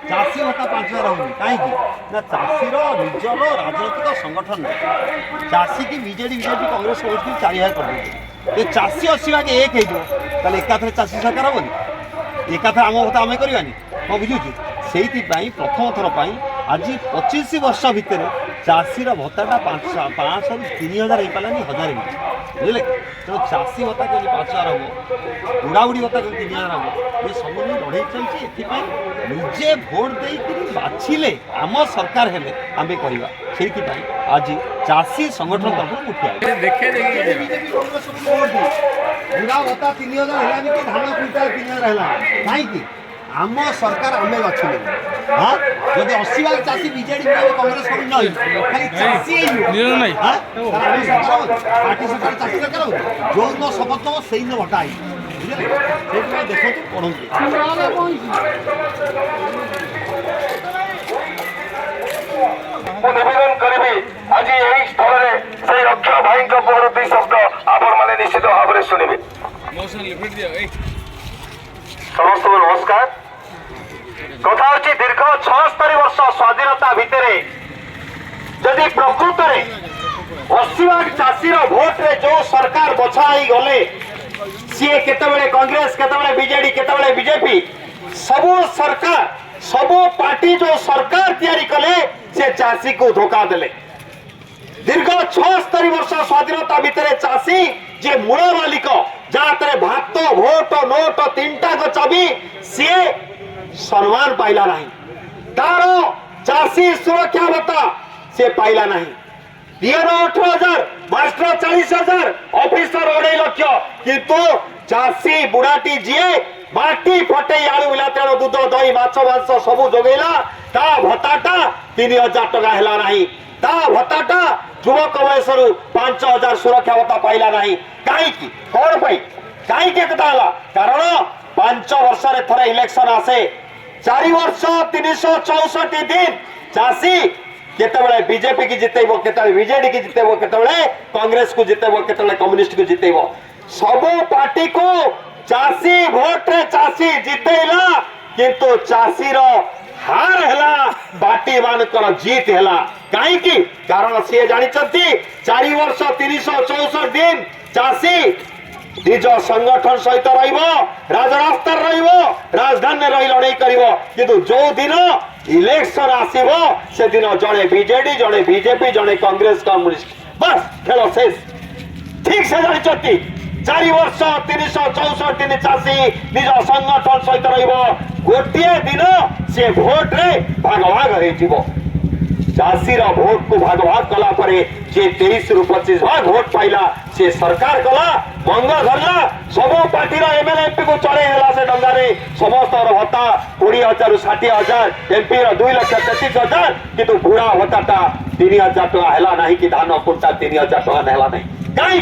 चाषी भत्ता 5,000 होनी कहीं ना चाषीर निजर राजनैतिक संगठन ना चाषी की बीजेडी कांग्रेस कौन 4,000 कर दे चाषी 80 भाग एक हो एकाथरे चाषी सरकार हेनी एकाथरे आम भत्ता आम करवानी हाँ बुझुची से प्रथम थर पर आज 25 वर्ष भितर चाषीर भत्ता 500 ରୁ 3,000 हो पारानी 1,000 बुझे तेणु चाषी भत्ता कहीं 5,000 हम बुढ़ाबुढ़ी भत्ता कहीं 3,000 हम ये सब लड़ाई चलती निजे भोट देकर बाछिले आम सरकार हेले आम करवा से आज चाषी संगठन तरफ उठिया बुढ़ा भत्ता 3,000 है कि धान क्विंटाल 3,000 है कहीं आम सरकार आम बाछिले हाँ जब 80 भाग चाषी बीजेडी कांग्रेस खाली चाषी पार्टी सरकार चाषी सरकार जो दिन शपथ नब से दिन भटा आई बुझे देखो पढ़ते निवेदन करी आज यही स्थल में से रक्षा भाई मुहर 2 शब्द आपण मैंने निश्चित भाव में शुणे समस्त नमस्कार कथा हूँ दीर्घ 76 वर्ष स्वाधीनता भितर जदि प्रकृत में 80 भाग चाषीर भोट रे जो सरकार बछाई गले सी केतबेले कांग्रेस केतबेले बीजेडी केतबेले बीजेपी सबू सरकार सबू पार्टी जो सरकार तैयारी कले से चाषी को धोखा देले दीर्घ 76 वर्ष स्वाधीनता भितर चाषी जे मूल मालिक जहाँ भात भोट नोट 3टा चाबी सी सम्मान पाइला नहीं तार चाषी सुरक्षा भत्ता से पाइला नहीं पीएन 18,000 मास्टर 40,000 ऑफिसर 2.5 लाख किंतु चाषी बुढ़ाटी जीए माटी फटे आलू बिलातेण दूध दही माछ मांस सबू जोगेला ता भत्ताटा 3,000 टका हेला नहीं ता भत्ताटा युवक वयसर 5,000 सुरक्षा भत्ता पाइला नहीं कहीं कौन पाई कहीं कारण 5 वर्ष थरे इलेक्शन आसे 4 वर्ष 364 दिन चाषी केतबेले बीजेपी की जितेबो केतबेले बीजेडी की जितेबो केतबेले कांग्रेस को जितेबो केतबेले कम्युनिस्ट को जितेबो सब पार्टी को चाषी भोट रे चाषी जितेला किंतु चाषीर हार हैला पार्टी मानकर जीत हैला काई की कारण से जानी 4 वर्ष 364 दिन चाषी निज संगठन सहित राजरास्तार राजधानी रही लड़ाई कर किंतु जो दिन इलेक्शन आसो से दिन जड़े बीजेडी जड़े बीजेपी जड़े कांग्रेस कम्युनिस्ट बस खेल शेष ठीक से जानी 4 वर्ष 364 दिन चाषी निज संगठन सहित गोटे दिन से भोट रे भाग भाग हो चाषीर भोट को भाग भाग कला परे जे 23 ରୁ 25 भाग भोट पाइला से सरकार कला मंग धरला सब पार्टी एमएलए एमपी को चढ़े देला से डंगारे समस्त भत्ता 20,000 ରୁ 60,000 एमपी 2,33,000 किंतु बुढ़ा भत्ता 3,000 टका हैला नहीं कि धान कुंटा 3,000 टका हैला नहीं कहीं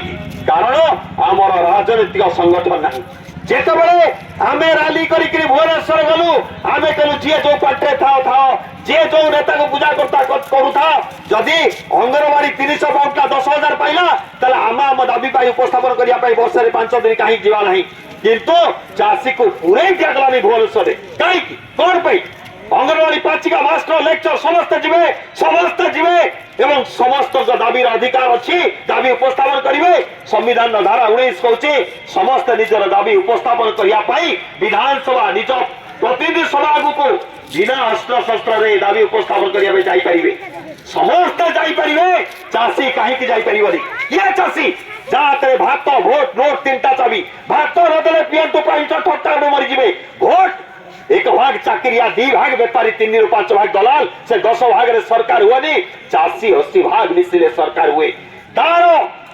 कारण आमर राजनीतिक संगठन नहीं जेतबेले आमे रैली करी भुवनेश्वर गलु आमे कहलु जे जो पार्टी था जे जो नेता को पूजा करता करू था जदि अंगनवाड़ी 300 पाउंडा 10,000 पाइला तले आम दाबी पाई उपस्थापन करिया पाई वर्ष 5 दिन कहीं जीवा नहीं किंतु चाषी को पूरे दिगला नहीं भुवनेश्वर कहीं कौन पाई अंगनवाड़ी पाचिका मास्टर लेक्चर समस्त जीवे एवं समस्त दाबी अधिकार अच्छी दाबी उपस्थापन करेंगे संविधान धारा 19 कहूँ समस्त निजर दाबी उपस्थापन करने विधानसभा निज प्रतिनिधि सभा को बिना अस्त्र शस्त्र दाबी उपस्थापन करने जापरेंगे समस्त जापरेंगे चाषी कहीं ये चाषी जहाँ भात भोट नोट 3टा चाबी भात नदेले पीएम टू प्राइम ठट्टा मरीजे भोट 1 भाग चाकरिया 2 भाग बेपारी 3 ରୁ 5 भाग दलाल से 10 भाग रे सरकार हुए चाषी 80 भाग मिसिले सरकार हुए तार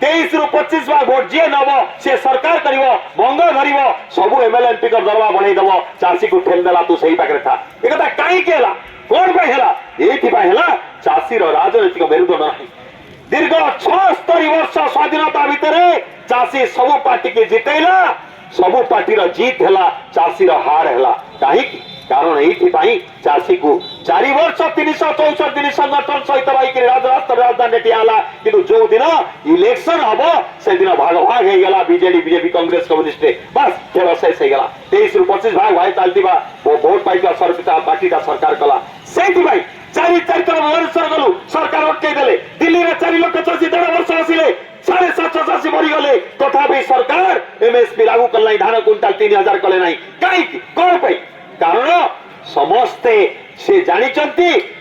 23 ରୁ 25 भाग भोट जी नब से सरकार कर मंग धर सब एमएलए एमपी दरवा बढ़े दब चाषी को ठेल देला तू सही पाखे था एक कहीं कौन ये चाषीर राजनीतिक मेरुदंड ना दीर्घ 76 वर्ष स्वाधीनता भितर चाषी सब पार्टी के जितेला सबू पार्टी जीत है चाषीर हार है कहीं कारण ये चाषी को 4 वर्ष 364 दिन संगठन सहित राजधानी ठियाला कि जो दिन इलेक्शन हम से दिन भाग भाग हो गला बीजेडी बीजेपी कांग्रेस कम्युनिस्ट बस खेल शेष हो गला 23 रु 25 भाग भाई चलती भोट पाइबा सरकार पार्टीटा सरकार कला से 4 थर भुवनेश्वर गलु सरकार अटकईदे दिल्ली में 4 लाख चाषी 1.5 वर्ष आसिले 750 चाषी मरीगले तथापि सरकार एमएसपी लागू कल धान क्विंटाल 3000 कले ना कहीं कौन कारण समस्ते से जानी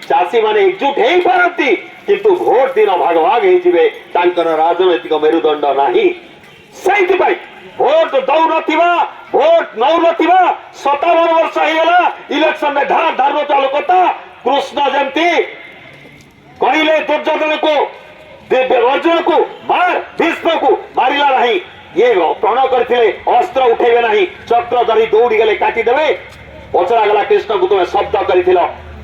चाषी माने एकजुट हो पारती किंतु भोट दिन भाग भाग हो राजनैतिक मेरुदंड नहीं से भोट दौ नथिबा भोट नौ नथिबा 57 वर्ष होगला इलेक्शन में धार धार चालुकता कृष्ण जमती कहले दुर्योधन को अर्जुन को मार भीष्म को मारिला नहीं ये प्रण करते अस्त्र उठेबे नहीं चक्र धरी दौड़ी गले काटिदेवे पचरा गला कृष्ण को तुम्हें शब्द कर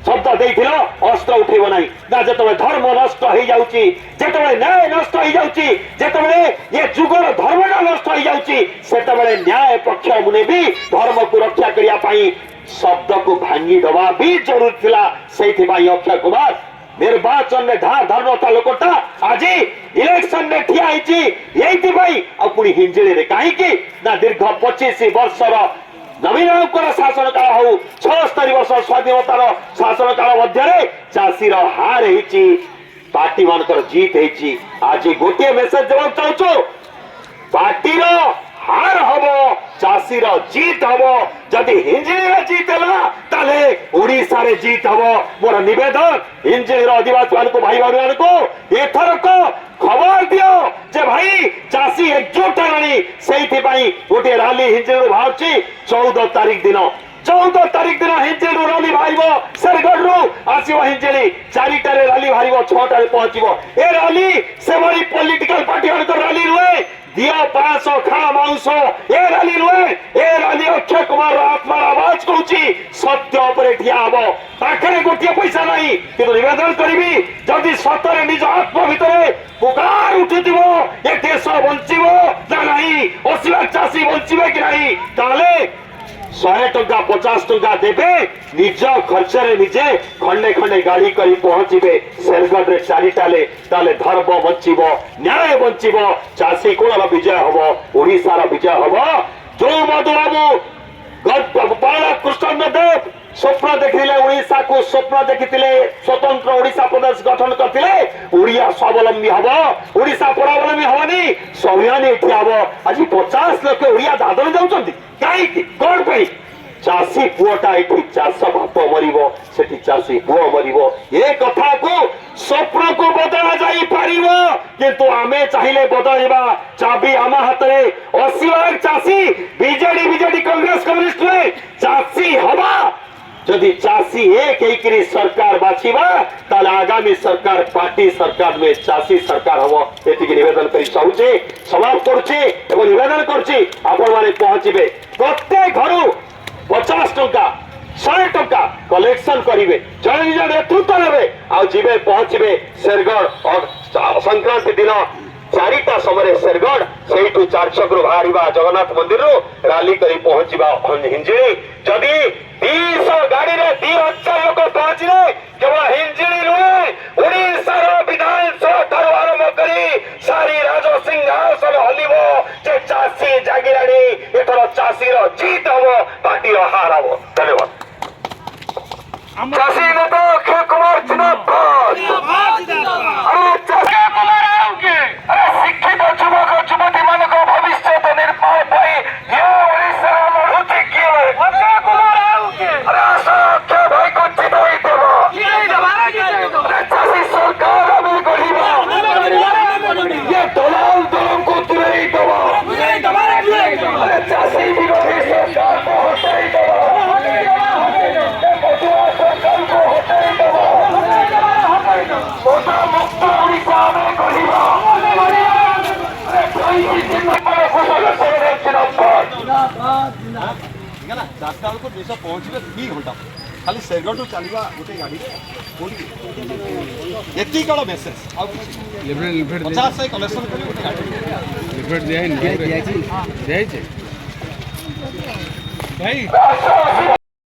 शब्द देथिल अस्त्र उठेब नहीं ना जिते धर्म नष्ट हो जाउची जिते न्याय नष्ट हो जाउची जिते ये जुगर धर्मटा नष्ट हो जाउची सेतबेले न्याय पक्ष मुने भी धर्म को रक्षा करिया पाई शब्द को भांगी दवा भी जरूर थिला सेथि पाई अक्षय कुमार निर्वाचन में धार धार लोकटा आज इलेक्शन में ठिया होती हिंजिड़ी रे कहीं ना दीर्घ 25 वर्षर नवीन शासन काल हो 76 वर्ष स्वाधीनतार शासन काल मध्य चाषी हार होती पार्टी मान जीत होती आज गोटे मेसेज देवा चाहूँ पार्टी हार हम चाषी जीत हम जदि हिंजिड़ी जीत है ओडिशा रे जीत हम मोर निवेदन हिंजिड़ी आदिवासी मान को भाई भाई को एथरक खबर दियो जे भाई चाषी एकजुट है गोटे राली हिंजिड़ी बाहर 14 तारीख दिन 14 तारीख दिन हिंजिड़ी राली बाहर शेरगढ़ रु आसो हिंजिड़ी 4टारे राली बाहर 6टारे पहुंचो ए राली से बड़ी पॉलिटिकल पार्टी राली रुए दियो 500 खा मांस ए राली रुए ए राली अक्षय कुमार आत्मार आवाज कहूँ सत्य उपर ठिया हम पाखे गोटे पैसा ना कि निवेदन करी जदि सतरे निज आत्मा भितर पुकार उठुव ए देश बंचब ना नहीं 80 लाख चाषी बंचे कि नहीं ताले 100 टंका 50 टंका देवे निज खर्च निजे खंडे खंडे गाड़ी करी पहुंचे शेरगढ़ रे 4टाले ताले धर्म बंचब न्याय बंचब चाषी कोण विजय हम ओडिशार विजय हम जो मधुबाबू गोपाल कृष्ण देव स्वप्न देखिले ओडिशा को स्वप्न देखी स्वतंत्र ओडिशा प्रदेश गठन करते ओडिया स्वावलंबी हम ओडिशा परावलंबी हमनी स्वाभिमानी एठी हम आज 50 लाख ओडिया दादन जाउछंती कहीं कौन पे चाषी पुआटा ये चाष बाप मर से चाषी पुआ मर ये कथा को स्वप्न को बदला जापर किंतु आमे चाहिए बदलवा चाबी आम हाथ में 80 लाख चाषी बीजेडी बीजेडी कांग्रेस कम्युनिस्ट में चाषी हवा जदि चाषी एक सरकार बाछिबा ताले आगामी सरकार पार्टी सरकार में चाषी सरकार हम ये निवेदन कर चाहूचे समाप्त करुचे एवं निवेदन करुचे आपण माने पहुंचे प्रत्येक घर 50 टंका 100 टंका कलेक्शन करेंगे जड़े निज नेतृत्व ने आवे पहुंचे शेरगढ़ और संक्रांति दिन 4टा समय शेरगढ़ से 4 छक बाहर जगन्नाथ मंदिर राली कर पहुंचा हिंजिड़ी जदि 200 गाड़ी में 2000 लोग पहुंचले केवल हिंजिड़ी नुहे ओडिशा विधानसभा ठार आरंभ करी सारी राज सिंहासन हलिबो जे चाषी जागिराणी एथर चाषी जीत हम पार्टी हार हम धन्यवाद चाषी नेता अक्षय कुमार जिंदाबाद अरे चाषी कुमार आओगे अरे शिक्षित युवक युवती मान भविष्य निर्माण पाई ये ओडिशा लड़ुची किए अक्षय कुमार आओगे अरे आशा अक्षय भाई को जिताई देव अरे चाषी सरकार अभी गढ़िबा ये दलाल दलम को तुरई देव अरे चाषी विरोधी सरकार को हटाई देव मुक्त ओडिशा में गढ़िबा चारटा बेलू देश पहुँचे 2 घंटा खाली शेरगढ़ टू चलवा गोटे गाड़ी ये कौन मेसेज 50 कलेक्शन कर गोटे गाड़ी भाई